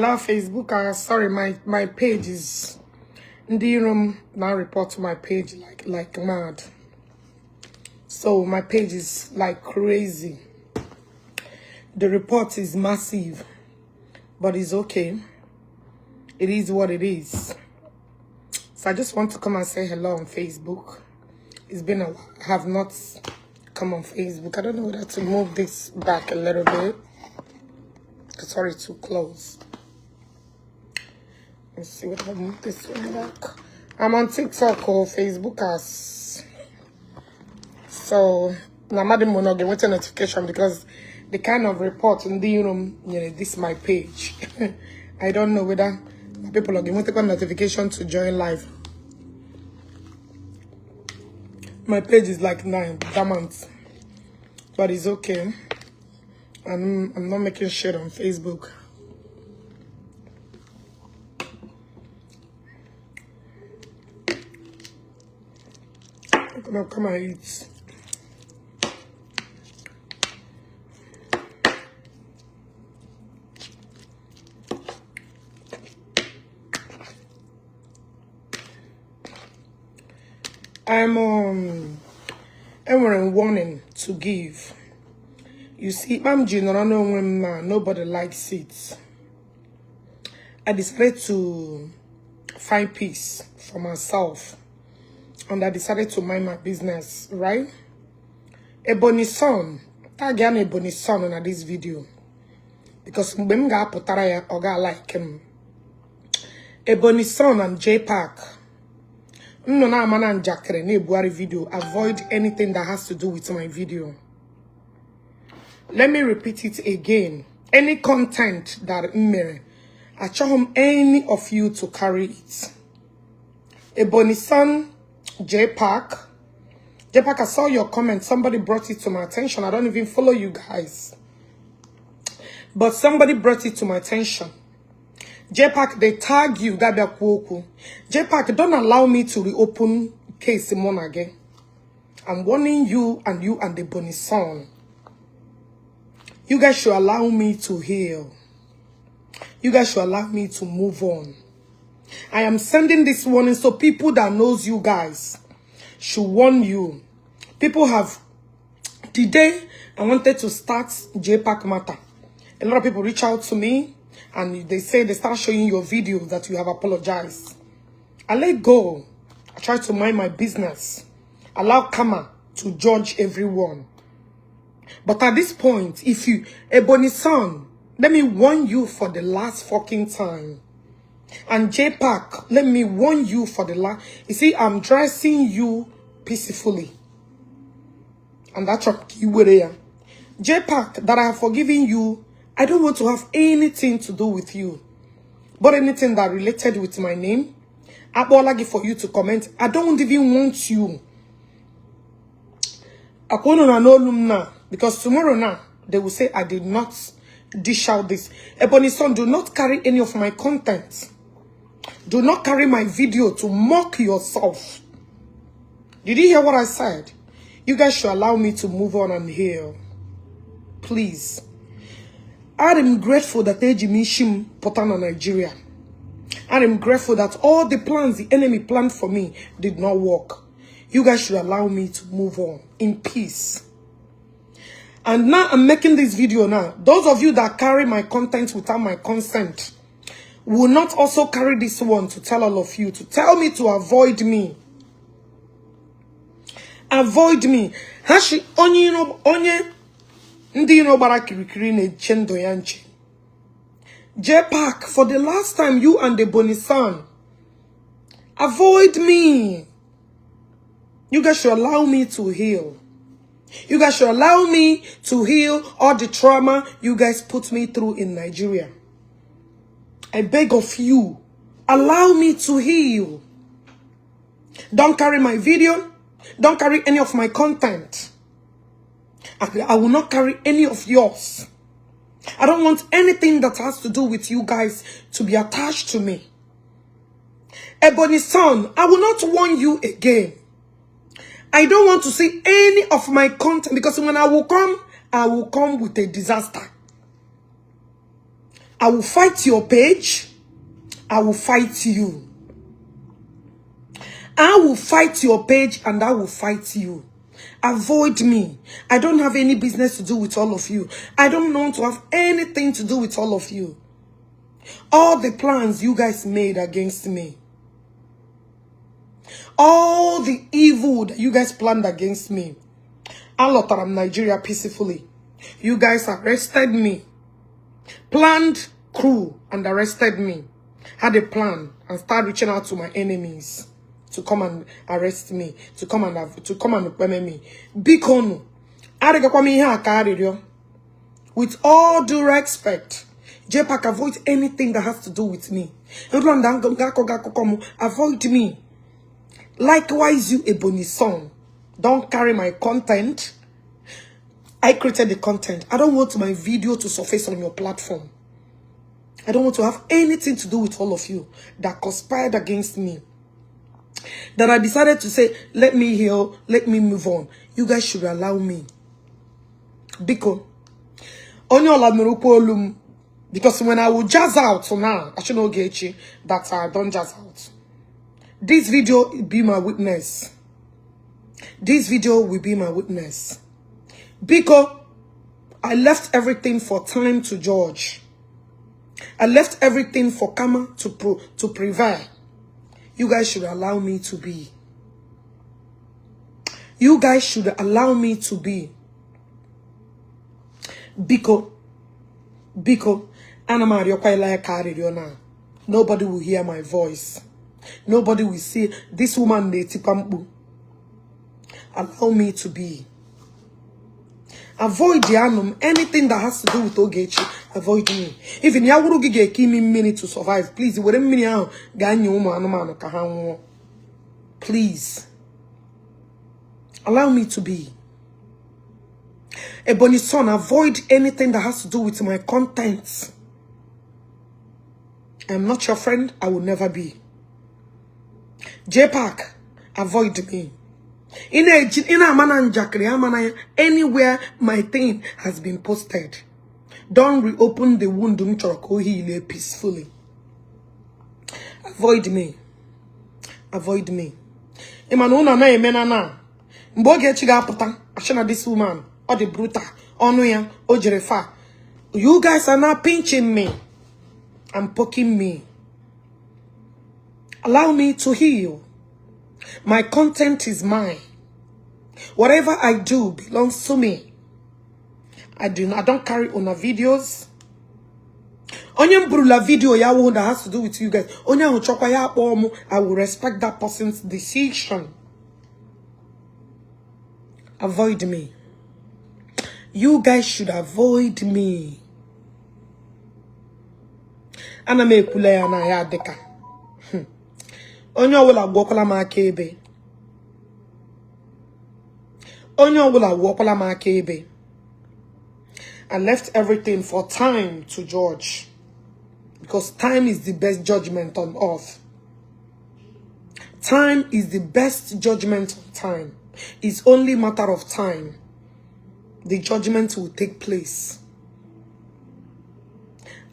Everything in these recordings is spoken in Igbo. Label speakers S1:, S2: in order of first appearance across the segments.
S1: Hello, Facebook. Sorry, my page is in the room now. Report to my page like mad. So my page is like crazy. The report is massive, but it's okay. It is what it is. So I just want to come and say hello on Facebook. It's been a while. I have not come on Facebook. I don't know whether to move this back a little bit. Sorry, too close. Let's see what I move this one back. I'm on TikTok or Facebook as. So now madam will not get a notification because the kind of report in the room, this is my page. I don't know whether people are getting a notification to join live. My page is like 9 diamonds, but it's okay. I'm not making shit on Facebook. I'm gonna come and eat. I'm a warning to give. You see, nobody likes it. I decided to find peace for myself. And I decided to mind my business, right? Ebony son, tag an Ebony son on this video. Because Mbemga Potaraya Oga like him. Ebony son and J Park. No na man and Jakere ne Buhari video. Avoid anything that has to do with my video. Let me repeat it again. Any content that I charge any of you to carry it. Ebony son, J Park, I saw your comment. Somebody brought it to my attention. I don't even follow you guys. But somebody brought it to my attention. J Park, they tag you. J Park, don't allow me to reopen case Simone again. I'm warning you and the Bonnie son. You guys should allow me to heal. You guys should allow me to move on. I am sending this warning so people that knows you guys should warn you. People have... Today, I wanted to start J-Pack matter. A lot of people reach out to me and they say they start showing your videos that you have apologized. I let go. I try to mind my business. Allow karma to judge everyone. But at this point, if you... Ebony son, let me warn you for the last fucking time. And J-Pack, let me warn you for the last... You see, I'm dressing you peacefully. And that's what you were there. J-Pack, that I have forgiven you, I don't want to have anything to do with you. But anything that related with my name, I beg for you to comment. I don't even want you. I know because tomorrow now, they will say I did not dish out this. Ebony son, do not carry any of my content. Do not carry my video to mock yourself. Did you hear what I said? You guys should allow me to move on and heal. Please. I am grateful that Ejimishim put on Nigeria. I am grateful that all the plans the enemy planned for me did not work. You guys should allow me to move on in peace. And now I'm making this video now. Those of you that carry my content without my consent will not also carry this one to tell all of you, to tell me to avoid me. Avoid me. Hashi onye ndi no barakirikiri ne chendo yanchi. J-Pack, for the last time, you and the Bonnie son, avoid me. You guys should allow me to heal. You guys should allow me to heal all the trauma you guys put me through in Nigeria. I beg of you, allow me to heal. Don't carry my video. Don't carry any of my content. I will not carry any of yours. I don't want anything that has to do with you guys to be attached to me. Ebony son, I will not warn you again. I don't want to see any of my content because when I will come with a disaster. I will fight your page. I will fight you. I will fight your page and I will fight you. Avoid me. I don't have any business to do with all of you. I don't want to have anything to do with all of you. All the plans you guys made against me. All the evil that you guys planned against me. Alotaram Nigeria peacefully. You guys arrested me. Planned crew and arrested me. Had a plan and started reaching out to my enemies to come and arrest me, to come and punish me. Bikono, with all due respect, JPAC, avoid anything that has to do with me. Avoid me. Likewise, you Ebony song, don't carry my content. I created the content. I don't want my video to surface on your platform. I don't want to have anything to do with all of you that conspired against me. That I decided to say, let me heal, let me move on. You guys should allow me. Because when I will jazz out, so now, I should know Ogechi, that I don't jazz out. This video will be my witness. This video will be my witness. Because I left everything for time to judge. I left everything for karma to prevail. You guys should allow me to be. You guys should allow me to be. Because nobody will hear my voice. Nobody will see this woman. Allow me to be. Avoid anything that has to do with Ogechi. Avoid me. Even Yawuru give me minute to survive. Please, please. Allow me to be. Ebony son, avoid anything that has to do with my content. I'm not your friend. I will never be. JPAC, avoid me. Anywhere my thing has been posted, don't reopen the wound peacefully. Avoid me. Avoid me. This woman or the brutal Onuya Ojerefa. You guys are now pinching me and poking me. Allow me to heal. My content is mine. Whatever I do belongs to me. I don't carry on videos. Onye brula video ya that has to do with you guys. Onye chokwa ya akpo, I will respect that person's decision. Avoid me. You guys should avoid me. Ana me kule ya na ya deka. Onye wula gwokola ma akebe. Onye wula gwokola ma akebe. I left everything for time to judge. Because time is the best judgment on earth. Time is the best judgment on time. It's only a matter of time. The judgment will take place.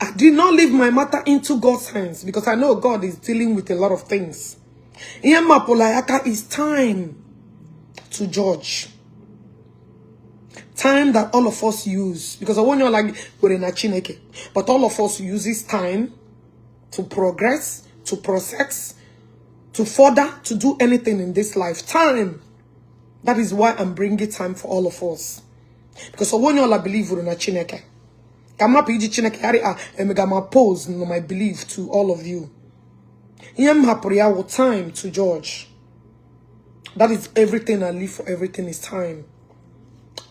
S1: I did not leave my matter into God's hands because I know God is dealing with a lot of things. It's time to judge. Time that all of us use. Because I want you like we're in a chineke. But all of us use this time to progress, to process, to further, to do anything in this life. Time. That is why I'm bringing time for all of us. Because I want you all believe we're in a chineke. I'm not PG chineke. I'm pose my belief to all of you. Time to judge. That is everything I live for. Everything is time.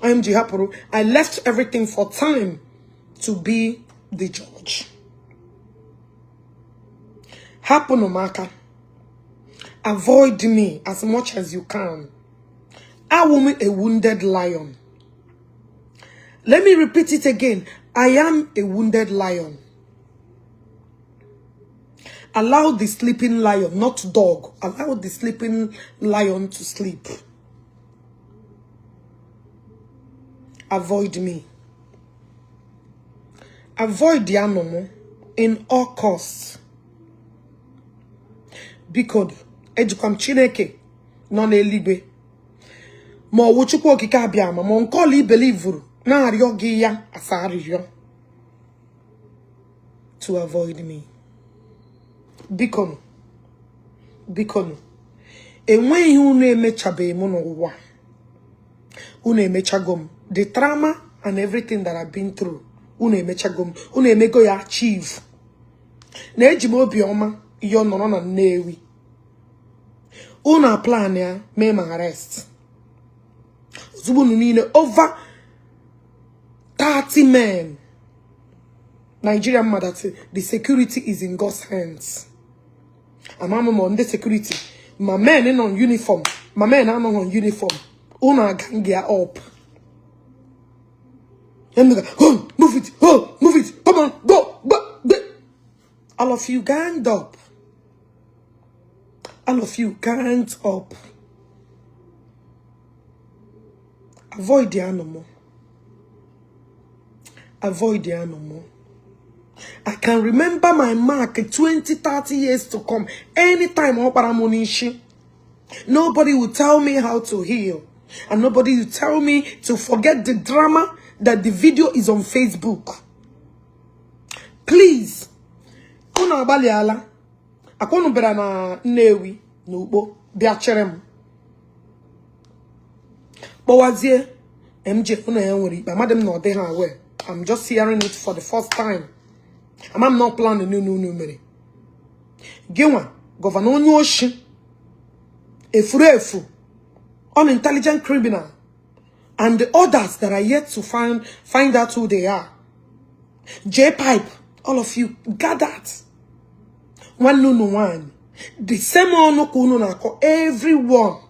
S1: I am Jihapuru. I left everything for time to be the judge. Haponomaka. Avoid me as much as you can. I am a wounded lion. Let me repeat it again. I am a wounded lion. Allow the sleeping lion, not dog. Allow the sleeping lion to sleep. Avoid me. Avoid the animal. in all costs. Because ejikam Chineke no n'eligwe. Ma Chukwu Okike abịama ma nkọli believe na arịọ gị ya asa arịrịọ to avoid me. Bikono enweghị unu emechabeghị m n'ụwa. Unu emechago m. The trauma and everything that I've been through. Unu emechago m. Unu emego ya achieve. Na eji m obiọma iyo nọrọ na Nnewi. Unu plan ya mee ma arrest. Zubunu niile over 30 men. Nigerian mother, the security is in God's hands. I'm on the security. My men in on uniform. My men are not on uniform. Una gang gear up. And they go, oh, move it, come on, go. All of you ganged up. All of you ganged up. Avoid the animal. Avoid the animal. I can remember my mark 20, 30 years to come. Anytime nobody will tell me how to heal. And nobody will tell me to forget the drama that the video is on Facebook. Please. Kuna abali ala. Akonu bera na Nnewi. N'Ugbo. Biacherem. Bawazie. MJ kuna yanweri. But madam no de ha aware. I'm just hearing it for the first time. I'm not planning no many. Giwa, Governor Onyoshi, Efurefu, unintelligent criminal, and the others that are yet to find out who they are. J-Pipe, all of you gathered. One. The same ono kuno nako everyone.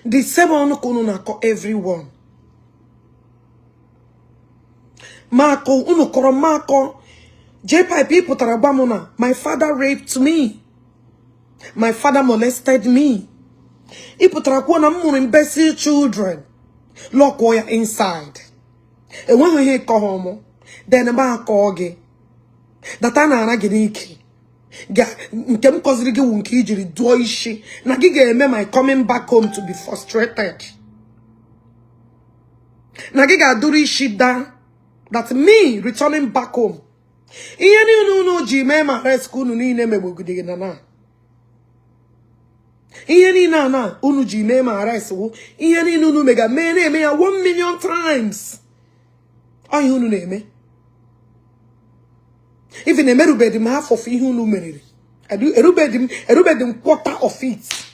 S1: The same ono kuno nako everyone. Marco, uno koro Marco. J-Pipe people tarabamona. My father raped me. My father molested me. Ipo tarakuona mu imbecile children. Lock wire inside. And when we hear kohomo, then ba koge. Datana na giniki. Nkem kozirige wunki jiri doishi. Na gige eme my coming back home to be frustrated. Na giga duri shida. That me returning back home. Iyeni no jime ma rescue nu ni ne mebugudige na. Iyeni na unu jime ma rescue. Iyeni nu mega me 1 million times. Ayi unu na-eme. Even emerubedim half of ihe unu meriri. Erubedim quarter of it.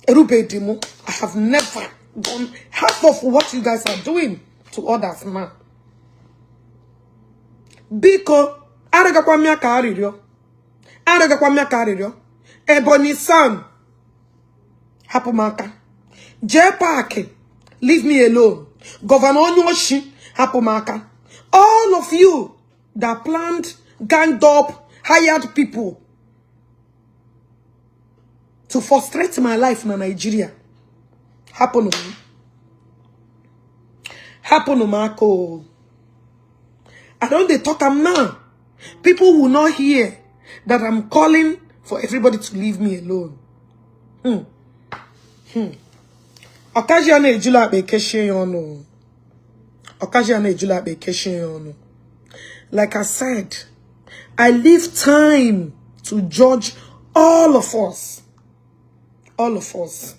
S1: Erubedim, I have never done half of what you guys are doing to others now. Biko, aragakwa mia karirio. Ebony Sam, hapumaka. J-Park, leave me alone. Governor Onyoshi, hapumaka. All of you that planned, ganged up, hired people to frustrate my life in Nigeria. Happen to me. Happen to Marco. I don't they talk am now. People will not hear that I'm calling for everybody to leave me alone. Occasionally, Jula be keshe yono. Like I said, I leave time to judge all of us. All of us.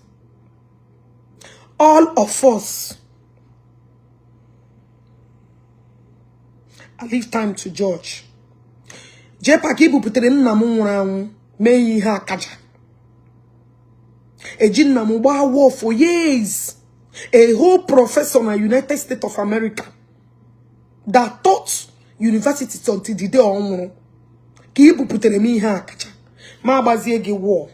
S1: All of us. I leave time to judge. Jepakibu putere nna m nwụrụ anwụ mee ihe akaja. Eji nna m gba war for years. A whole professor in the United States of America that taught university until the day ọ nwụrụ. Ka ibu putere m ihe akaja. Ma agbazie gị war.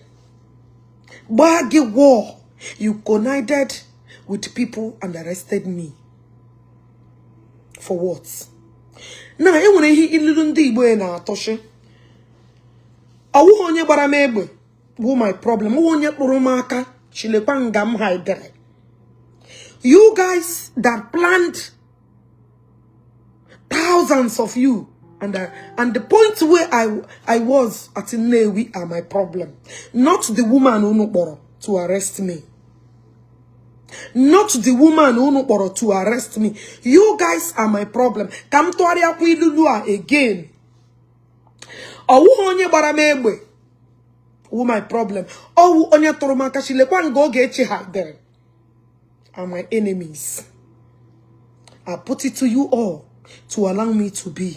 S1: Gbaa gị war. You connived with people and arrested me. For what? Now, I want to hear little Igbo na atoshe. Awu onye gbara m egbe. Wo my problem. Wo onye kpụrụ m aka. Chilekwa nga m haidere. You guys that planned Thousands of you. And the point where I was at Nnewi are my problem. Not the woman who no to arrest me. Not the woman who no to arrest me. You guys are my problem. Come to Ariakwilulua again. Owu onye gbara m egbe. Who my problem? Owu onye toro maka shilekwa ngo Ogechi hidere. Are my enemies. I put it to you all to allow me to be.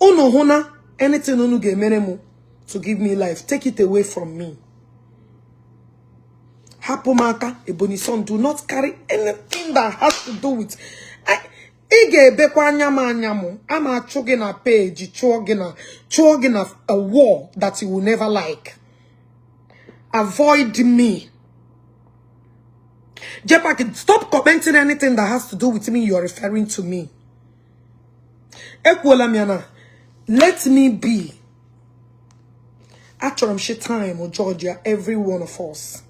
S1: Uno hona anything unu gemeremu to give me life. Take it away from me. Hapomaka Ebonison, do not carry anything that has to do with I'm a chugging a page, chugging a war that you will never like. Avoid me. Jepak, stop commenting anything that has to do with me. You are referring to me. Ekwolamiana, let me be. Actually, shit time or Georgia, every one of us.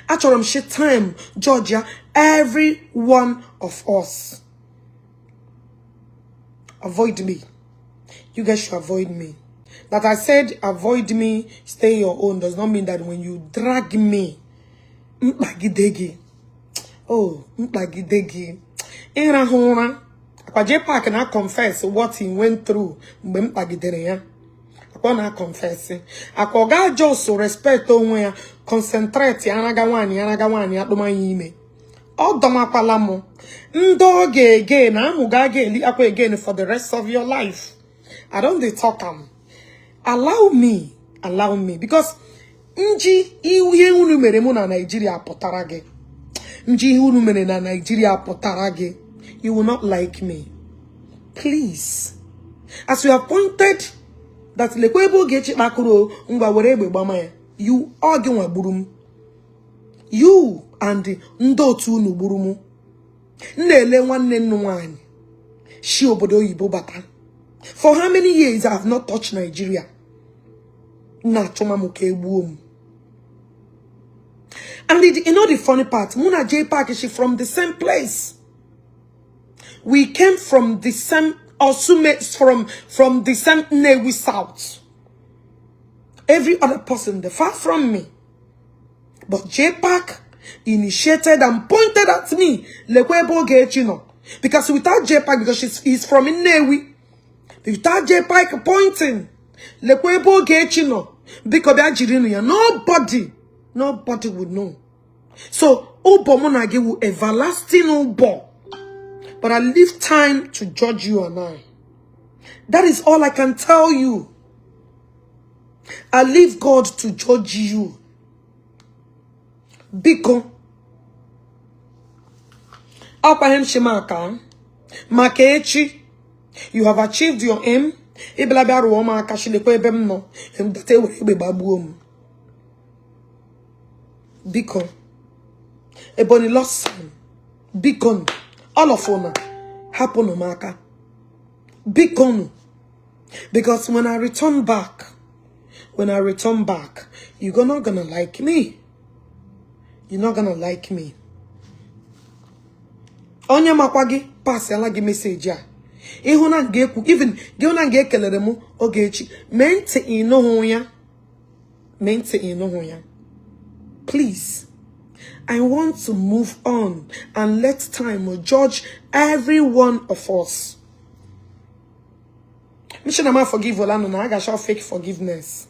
S1: Actually, shit time, Georgia, every one of us. Avoid me. You guys should avoid me. That I said avoid me, stay your own, does not mean that when you drag me, oh, Akwajepa can I confess what he went through. I confess. Akoga just respect onwe concentrate anagawani adomanyime. Odomakwalamo. Ndoge again, amuga again for the rest of your life. I don't dey talk am. Allow me because nji ihe unu mere mu na Nigeria potarage. Nji unu mere na Nigeria potarage. You will not like me. Please. As you have pointed that lekwebo Ogechi makuro ngwa werebe gbama you argue wa burum. You and ndotu unu burumu. Nlele nwanne nnu nwanyi. Shi obodo oyibo bata. For how many years I have not touched Nigeria? Na choma muke egbuom. And you know the funny part, Muna J Park is from the same place. We came from the same, from the same Nnewi South. Every other person, they're far from me. But J-Pack initiated and pointed at me. Lekwebo Ogechi no. Because without J-Pack, because he's from Nnewi. Without J-Pack pointing. Lekwebo Ogechi no. Because nobody would know. So, Ubo Monage will everlasting Ubo. But I leave time to judge you and I. That is all I can tell you. I leave God to judge you. Because Makechi, you have achieved your aim. Because Ebony lost son. Because all of honor happen no maka. Because when I return back, you're not gonna like me. You're not gonna like me. Onya makwagi pass gi message ya. Ihuna ngeku even geuna ngekelere mu Ogechi. Mente ino ya. Please. I want to move on and let time judge every one of us. Mission am I forgive Olano I got show fake forgiveness.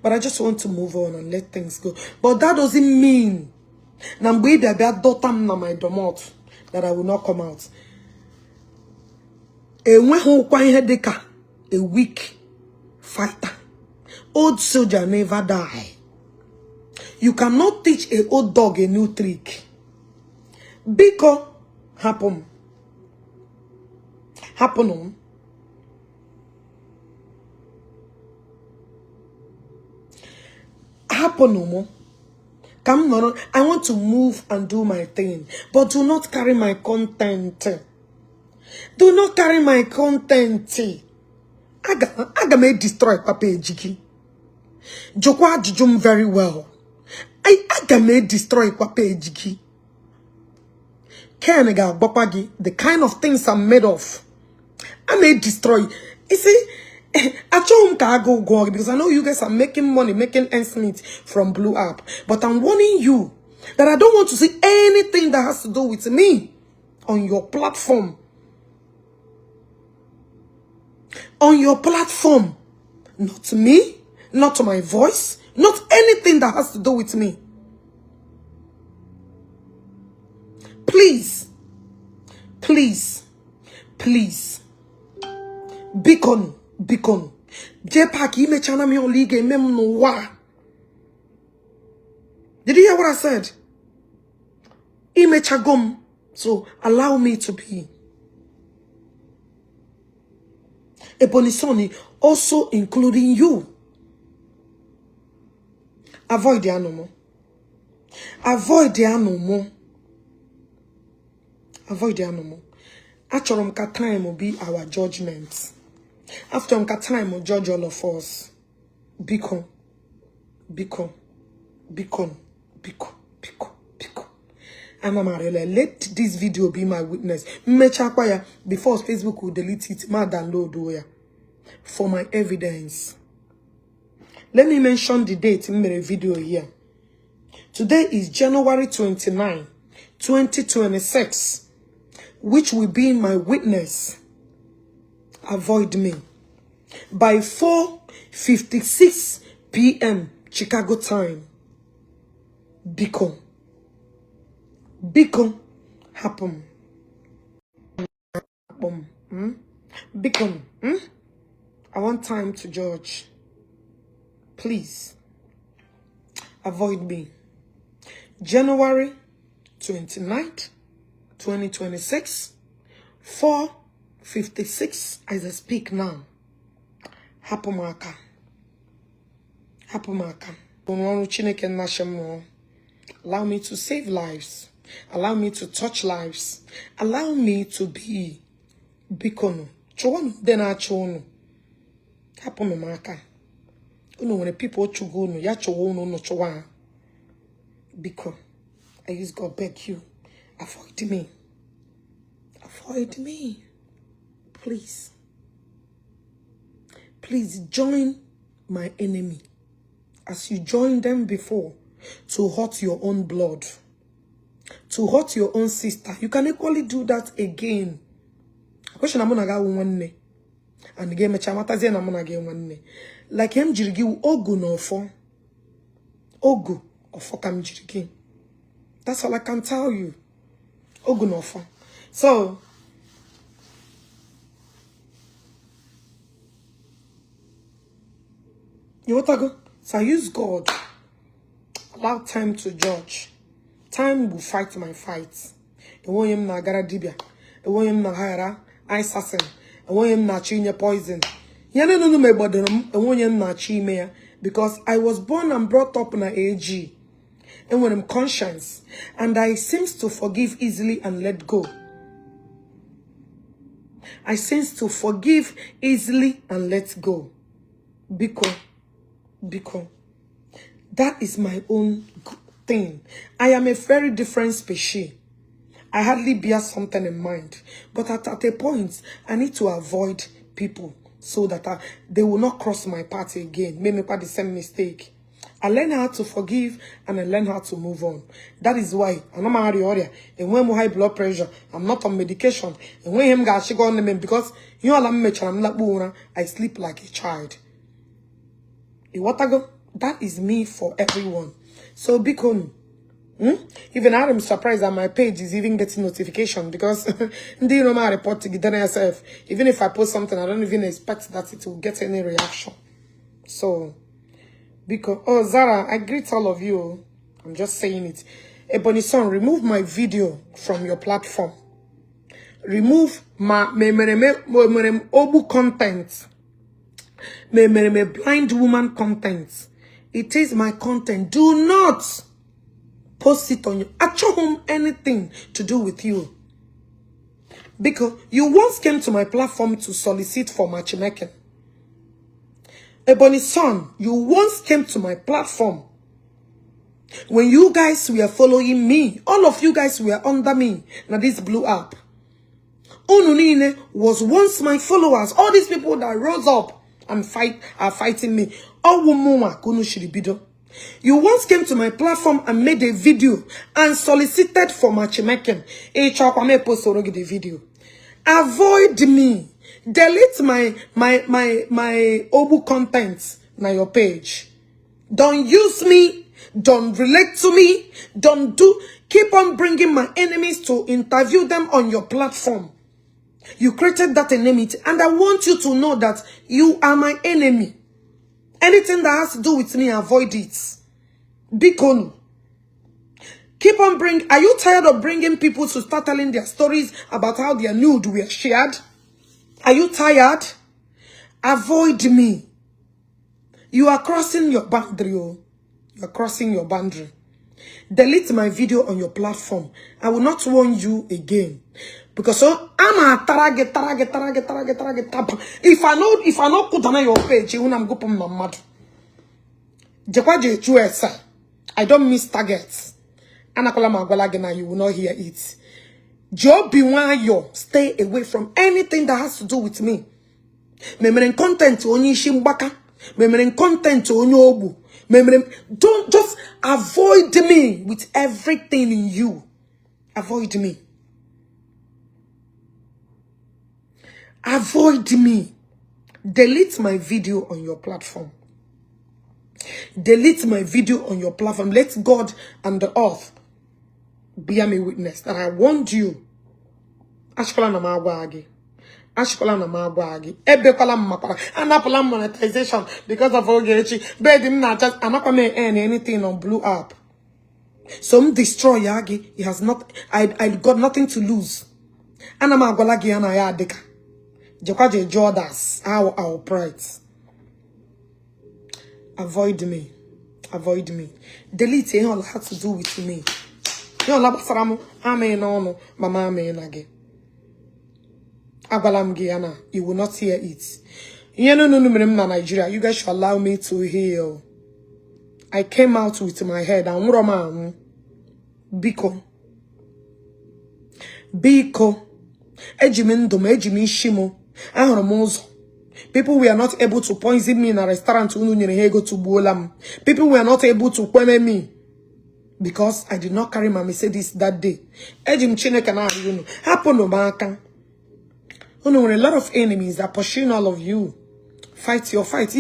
S1: But I just want to move on and let things go. But that doesn't mean that I will not come out. A weak fighter. Old soldier never die. You cannot teach an old dog a new trick. Because happen. Come on. I want to move and do my thing. But do not carry my content. Do not carry my content. I may destroy Papa Ejiki. Jokwa Jujum very well. I may destroy Papa Ejiki. the kind of things I'm made of, I may destroy. You see, I go because I know you guys are making money, making ends meet from Blue App. But I'm warning you that I don't want to see anything that has to do with me on your platform. On your platform. Not me, not my voice, not anything that has to do with me. Please, please, please. Beacon. J-Pack, you may channel me on league and mem no wa. Did you hear what I said? Ime chagom. So allow me to be. Ebonisoni, also including you. Avoid the animal. Avoid the animal. Avoid the animal. After time will be our judgment. After time will judge all of us. Beacon. And I'm let this video be my witness. Before Facebook will delete it, ma download for my evidence. Let me mention the date in my video here. Today is January 29, 2026, which will be my witness. Avoid me. By 4:56 p.m. Chicago time. Beacon. Happen. Beacon. I want time to judge. Please. Avoid me. January 29th, 2026. 4:56 as I speak now. Hapumaka. Allow me to save lives. Allow me to touch lives. Allow me to be beacon. Chono dena chono. Hapumaka. When people chugono, ya chono no chowa. Beacon. I use God beg you. Avoid me. Avoid me. Please. Please join my enemy as you joined them before to hurt your own blood, to hurt your own sister. You can equally do that again. Question I'm gonna go one day. And the game chamatazi and I'm gonna get one day. Like him jirigi ogu no for. Ogu or for kam jirigi. That's all I can tell you. Ogu no for. So you want to go? So I use God. Allow time to judge. Time will fight my fights. I want him na gara dibia. I want him na hara assassin. I want him na chinye poison. Yana no me bodem. I want him na chime because I was born and brought up na AG. And when I'm conscious, and I seems to forgive easily and let go. I seems to forgive easily and let go. Because that is my own thing. I am a very different species. I hardly bear something in mind. But at a point, I need to avoid people so that they will not cross my path again. Make me the same mistake. I learn how to forgive and I learn how to move on. That is why I'm not and when I high blood pressure, I'm not on medication. And when him got she go on them because you know I sleep like a child. That is me for everyone. So Beacon, even I'm surprised that my page is even getting notification because you know my report to get yourself. Even if I post something, I don't even expect that it will get any reaction. So because Zara, I greet all of you. I'm just saying it. Ebony son, remove my video from your platform. Remove my obu content. Me blind woman content. It is my content. Do not post it on you. Home anything to do with you. Because you once came to my platform to solicit for matchmaking. Ebony son, you once came to my platform When you guys were following me, all of you guys were under me. Now this blew up. Onunine was once my followers. All these people that rose up and are fighting me. You once came to my platform and made a video and solicited for matchmaking. The video. Avoid me. Delete my Obu content na your page. Don't use me. Don't relate to me. Keep on bringing my enemies to interview them on your platform. You created that enmity, and I want you to know that you are my enemy. Anything that has to do with me, avoid it. Bikonu. Keep on bringing. Are you tired of bringing people to start telling their stories about how their nude were shared? Are you tired? Avoid me. You are crossing your boundary. You are crossing your boundary. Delete my video on your platform. I will not warn you again. Because so I'm a target. If I know put on your page, when I'm going to mad. I don't miss targets. You will not hear it. Joe Biwayo, stay away from anything that has to do with me. Memering content only shimbaka. Memering content only obu. Don't just avoid me with everything in you. Avoid me. Avoid me. Delete my video on your platform. Delete my video on your platform. Let God and the earth be a witness that I warned you. Ashkola na magwagi. Ashkola na magwagi. Ebekola makola. Anapola monetization because of Ogechi. Bedim na just I'm not gonna earn anything on Blue app. Some destroy Yagi. He has not. I got nothing to lose. Anamagwalagi anayadeka. Jokwaje Jordas. Our pride. Avoid me. Avoid me. Delete all that has to do with me. You know, Mama you will not hear it. No, Nigeria. You guys should allow me to heal. I came out with my head and Biko. Ejimishimo. People were not able to poison me in a restaurant. People were not able to queme me because I did not carry my Mercedes that day. Happen no baka. A lot of enemies are pursuing all of you. Fight your fight.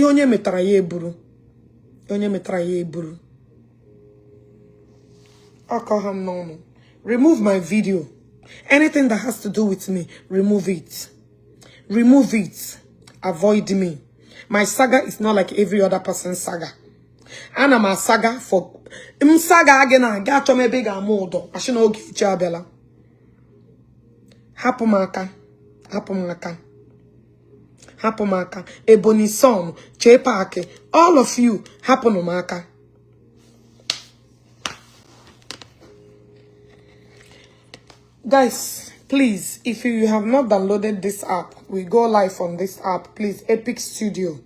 S1: Remove my video. Anything that has to do with me, remove it. Remove it. Avoid me. My saga is not like every other person's saga. And I'm a saga for saga again. I got to me big amodo. I should know Ogechi Abela. Hapumaka. Ebony Son, Chepake, all of you, Hapumaka. Guys, please, if you have not downloaded this app, we go live on this app. Please, Epic Studio.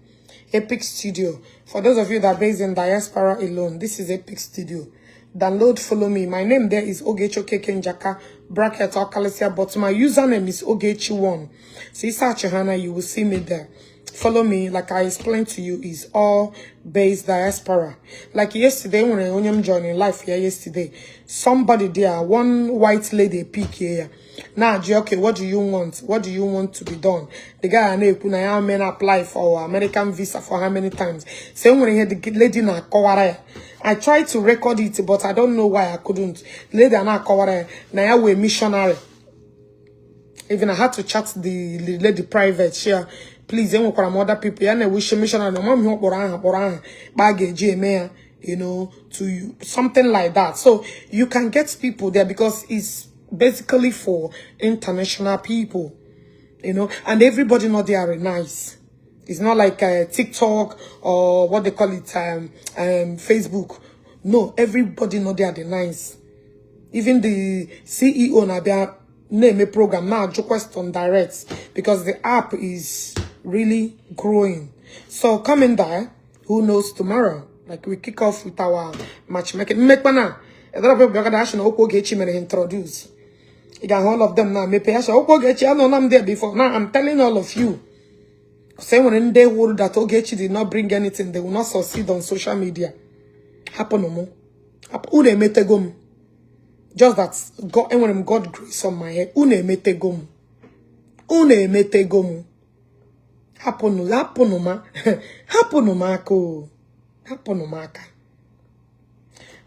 S1: For those of you that are based in diaspora alone, this is Epic Studio. Download, follow me. My name there is Ogechi Okeke Njaka, bracket or Kalesia, but my username is Ogechi1. So you search Hannah, you will see me there. Follow me, like I explained to you, is all based diaspora. Like yesterday, when I joining live here yesterday, somebody there, one white lady pick here. Now, okay, what do you want? What do you want to be done? The guy I men apply for American visa for how many times? Same when I had the lady na Kowara. I tried to record it, but I don't know why I couldn't. Lady na Kowara, na we missionary. Even I had to chat the lady private share. Please, other people. I wish missionary no mom baggage, you know, to you, something like that. So you can get people there because it's basically for international people, you know, and everybody know they are nice. It's not like TikTok or what they call it, Facebook. No, everybody know they are nice. Even the CEO now their name a program now request on direct because the app is really growing. So come in there. Who knows tomorrow? Like we kick off with our matchmaking. Mekwana. A lot of people are going to Ogechi may introduce. You got all of them now. Me pay Ogechi. I know I'm there before. Now I'm telling all of you. Say when they world that Ogechi did not bring anything, they will not succeed on social media. Happen no more. Une metegum. Just that God, and when God grace on my head, une metegum. Une metegum. Happen no ma. Happen no ma ko. Happen no ma ka.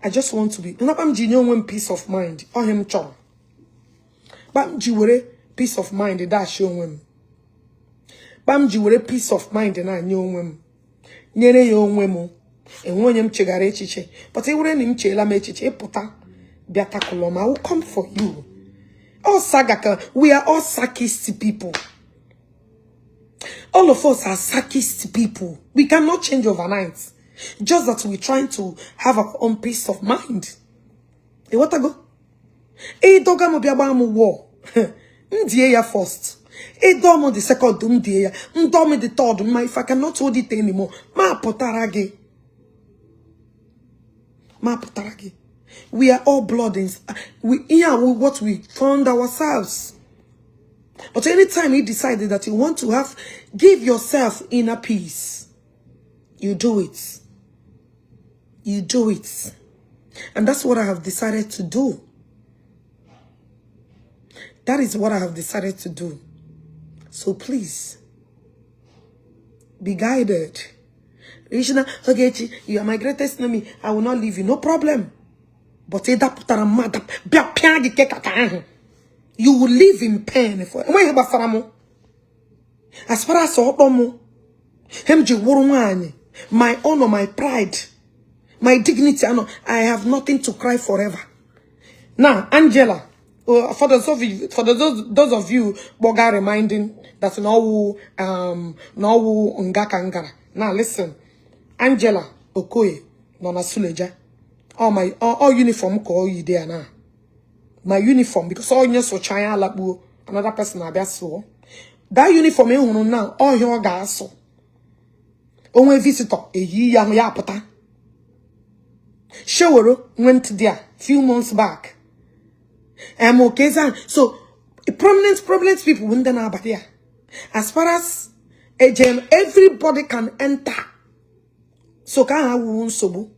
S1: I just want to be. Nabam jinyo when peace of mind. Oh him chong. Bam jiwere peace of mind. That show him. Bam jiwere peace of mind. Na nyo him. Nyere yo him. And when him chegare chiche. But he wouldn't him chela me chiche. Puta. Biatakuloma. I will come for you. All sagaka. We are all sarcastic people. All of us are sarcastic people. We cannot change overnight. Just that we're trying to have our own peace of mind. E what I go? E doga mo biaba mo war. Ndie ya first. E domo the second ndie ya. Ndomo the third. Ma if I cannot hold it anymore. Ma potarage. Ma potarage. We are all blood. We here what we found ourselves. But anytime you decided that you want to give yourself inner peace, you do it. You do it. And that's what I have decided to do. That is what I have decided to do. So please, be guided. Rishna, Ogechi, you are my greatest enemy. I will not leave you. No problem. But you will live in pain. As far as my honor, my pride, my dignity, I have nothing to cry forever. Now, Angela, for those of you, Boga reminding that no Ngaka Ngara. Now listen, Angela Okoye, Nona Suleja, all uniform call you there now. My uniform, because all you so China labu another person I so. That uniform now, all your guys so. Only visitor a year yapata. Showero went there few months back. And okay, so prominent people wouldn't know about there. As far as a gem, everybody can enter. So can I won't sobu.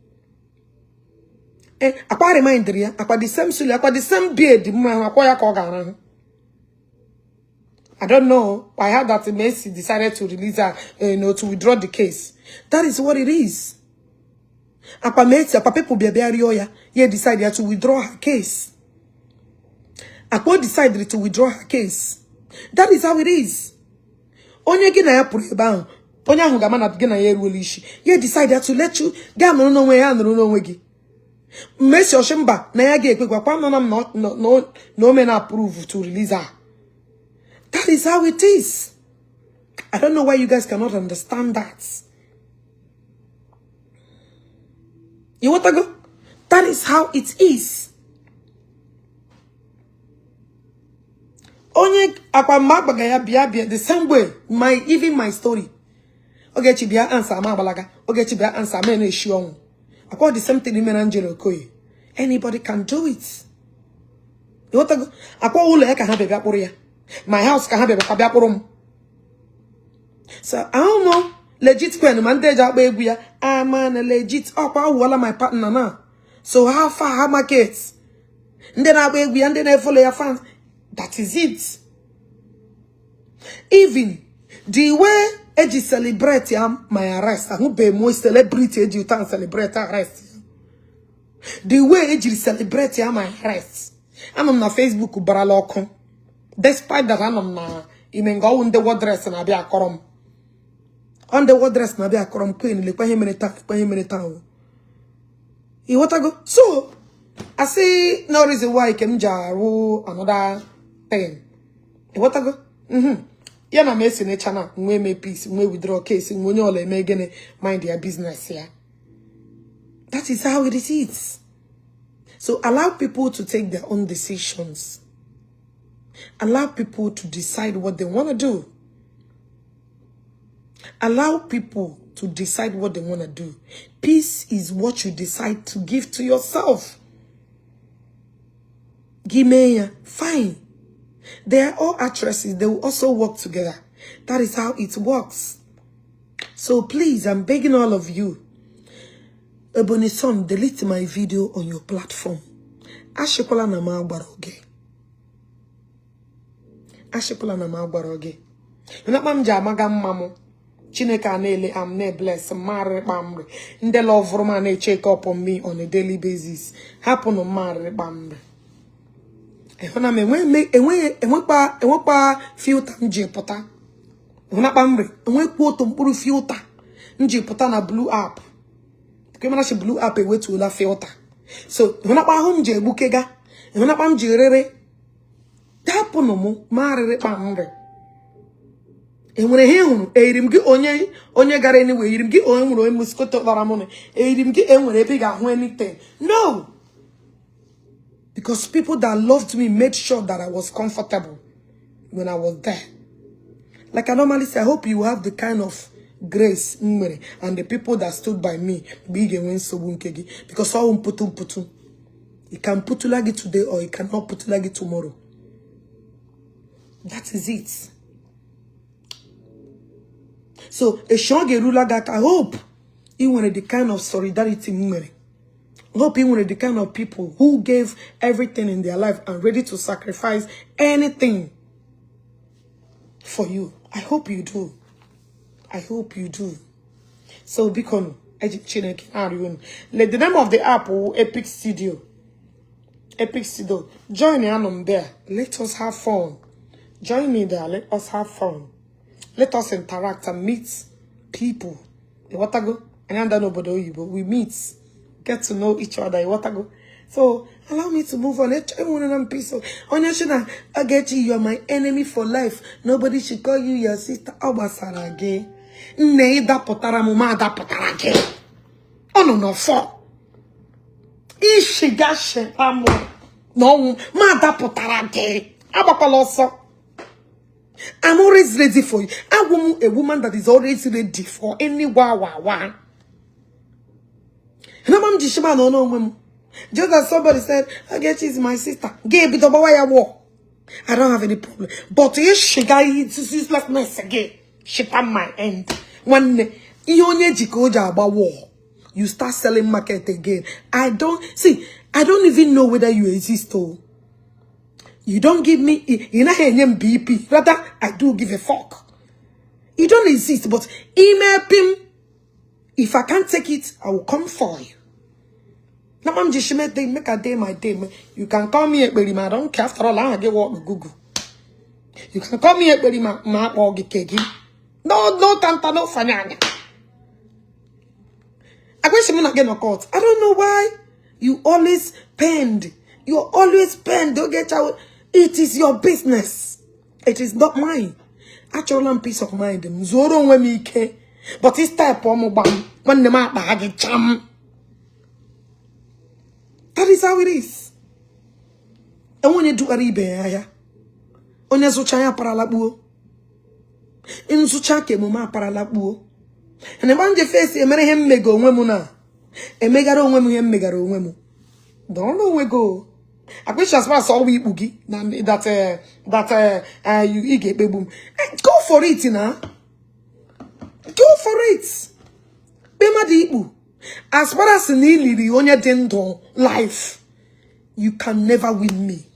S1: Akwa reminder ya, akwa the same suli, akwa the same beard, akwa ya koga. I don't know. I heard that Messi decided to release her, to withdraw the case. That is what it is. Akwa Messi, akwa people be ye decided to withdraw her case. Akwa decided to withdraw her case. That is how it is. Onye gina ya puri ba, onya hungama na gina ye rulishi. Ye decided to let you ga no we ya no we. Messi Oshimba na ya ge kwekwa kwa no men approve to release her. That is how it is. I don't know why you guys cannot understand that. You want to go? That is how it is. Onye akwa magbaga ya bia the same way even my story. Ogechi bia answer ma balaga. Ogechi bia answer me na issue on. Akwa the same thing in Angelo Okoye. Anybody can do it. You want to go? Akwa ule e ka ha bia kporo ya. My house can have a kabiaporum. So I don't know. Legit pen man deja baby. I'm a legit up wala my partner now. So how far how markets? And then I baby and then I follow your fans. That is it. Even the way Eji celebrate my arrest. I won't be more celebrity you can celebrate arrest. The way Eji celebrate my arrest. I'm on my Facebook baraloko. Despite that, I'm even go on the word dress and I be a corum. On the word dress and I be a corum queen, like him in town. You want to go? So, I see no reason why I can jaru another thing. You want to go? Yeah, I'm messing a channel. We make peace, we withdraw case, and when you all make mind their business here. That is how it is. So, allow people to take their own decisions. Allow people to decide what they want to do. Allow people to decide what they want to do. Peace is what you decide to give to yourself. Give me fine. They are all actresses. They will also work together. That is how it works. So please, I'm begging all of you. Ebony son, delete my video on your platform. Ashikola na maagbaroge. Ashikola na maagbaroge. Unapam jamaga mamo. Chineke anele am ne bless mare bambre. Nde love roman ne check up on me on a daily basis. Happen on mare bambre. Ehona me enwe filter nje pota. Ehona bambre enwe quote mpuru filter nje pota na blue app. Kemana she blue app ewe to la filter. So ehona ba hom je bukega. Ehona bam je rere. Happen no mo mare bambre. Enwere he hunu eyirim gi onye gara anyway eyirim gi onye nwere onye muskoto dara mo ne eyirim gi enwere ebe ga hu anything. No, because people that loved me made sure that I was comfortable when I was there. Like I normally say, I hope you have the kind of grace and the people that stood by me big and when so bunkegi, because all putu you can put lagi today or you cannot put lagi tomorrow. That is it. So, a strong ruler that I hope he wanted the kind of solidarity. I hope he wanted the kind of people who gave everything in their life and ready to sacrifice anything for you. I hope you do. I hope you do. So, because the name of the app Epic Studio. Epic Studio. Join me on there. Let us have fun. Join me there. Let us have fun. Let us interact and meet people. What I go? And I don't know, but we meet, get to know each other. What I go? So allow me to move on. Everyone peace. Ogechi, you are my enemy for life. Nobody should call you your sister. Obasarage. Neida potara mumada potarage. Oh no for. Ishigashe amo. No mada potarage. Abakoloso. I'm always ready for you. I'm a woman that is always ready for any wah. Just as somebody said, Ogechi is my sister. I don't have any problem. But if she got uselessness again, she come my end. When you start selling market again. I don't even know whether you exist or you don't give me BP. Rather, I do give a fuck. You don't exist, but email him. If I can't take it, I will come for you. Now, I'm just make a day my day. You can call me a berry, I don't care. After all, I get what Google. You can call me a berry, ma or kegi. No, tanta, no fanyanya. I wish I'm not getting a court. I don't know why you always penned. You're always penned. Don't get out. It is your business. It is not mine. Actual peace of mind. Zoro when me care. But it's type of mobile. When the map bag jam. That is how it is. And when you do a ribe, on your suchaya paralabu. In suchake mama paralabu. And the man face a mere him mego wemuna. A megaro wemu megaro wemu. Don't know where go. I wish as far as all we boogie that you get boom. Go for it, now. Go for it. Bema di ibu. As far as nearly the only dendo life, you can never win me.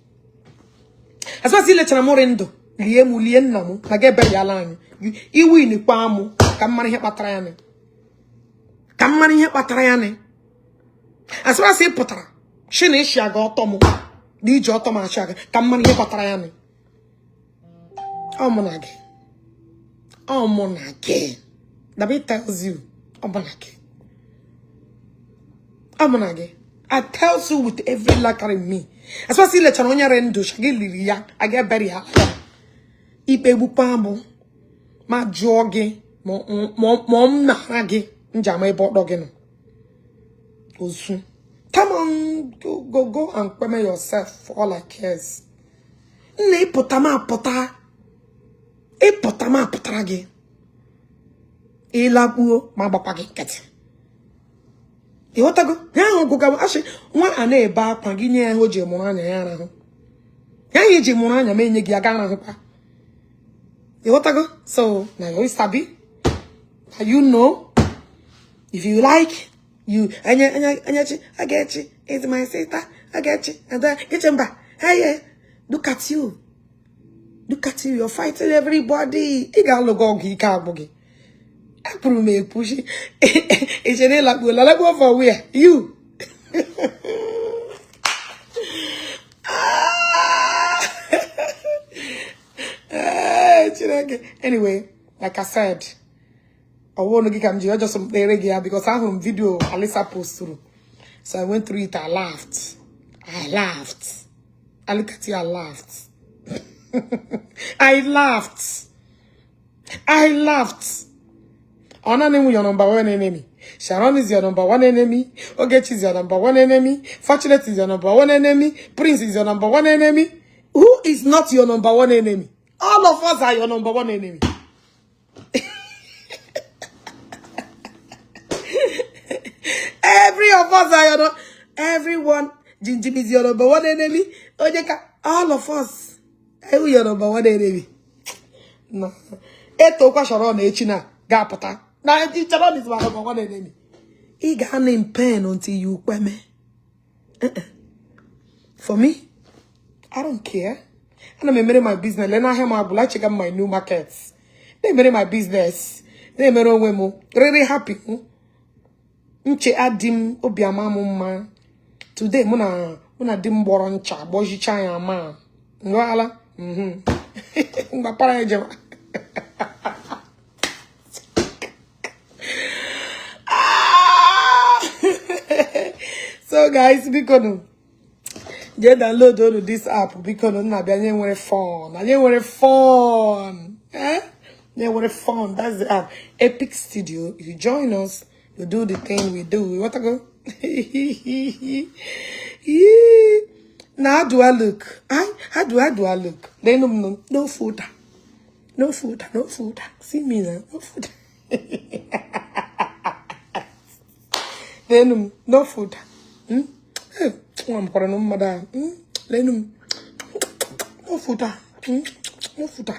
S1: As far as you let morendo, liemu lienamu, nagebe yalan. You win pamu. Come money here patrayane. Come money here patrayane. As far as you potra. Shine shaga otomo. Di jotoma shaga. Come money here patrayane. Oh monage. Oh monage. David tells you. Oh monage. Oh monage. I tell you with every lacker in me. As far as you let Chanonya rendo shagi liria. I get very happy. Ipe bupambo. Ma jogging. Mom nahagi. Njama bought dogging. Osu. Come on, go and permit yourself for all I cares. Ne potama pota. E potama potrage. Ilabuo, my bapaki cat. You want to go? Now go actually one and a bar Pangini and Hoji Monana. Yaji Monana may you Gagana. You want to go? So now you sabi. You know, if you like, you I get you. It's my sister. I get you. And then get him back. Hey, look at you. Look at you. You're fighting everybody. You got look on Kikabogi. I put me pushing. It's a like go for where you. Anyway, like I said, I want to give you just some reggae because I have a video Alisa post through. So I went through it. I laughed. I look at you. I laughed. I laughed. Honor your number one enemy. Sharon is your number one enemy. Ogechi is your number one enemy. Fortunate is your number one enemy. Prince is your number one enemy. Who is not your number one enemy? All of us are your number one enemy. Every of us are your everyone. Jim is your number one enemy. Ojeka, all of us. Who your number one enemy? No. Eto kwa Sharon echi na gapata. Na Sharon is my number one enemy. He got in pain until you me. For me, I don't care. And I'm making my business. Let me have my check out my new markets. They made my business. They made me really happy. Nche adim obiama mumma. Today muna dim boroncha boji chaya ma. Ngwala. Ngapara ejema. So guys, because just download all this app because na be very fun. Very fun. Very fun. That's the app. Epic Studio. If you join us, you do the thing we do. You want to go? Now how do I look? How do I look? Then no food. No food. No food. See me now. No food. Then no food. I'm for no mother. No food. No food.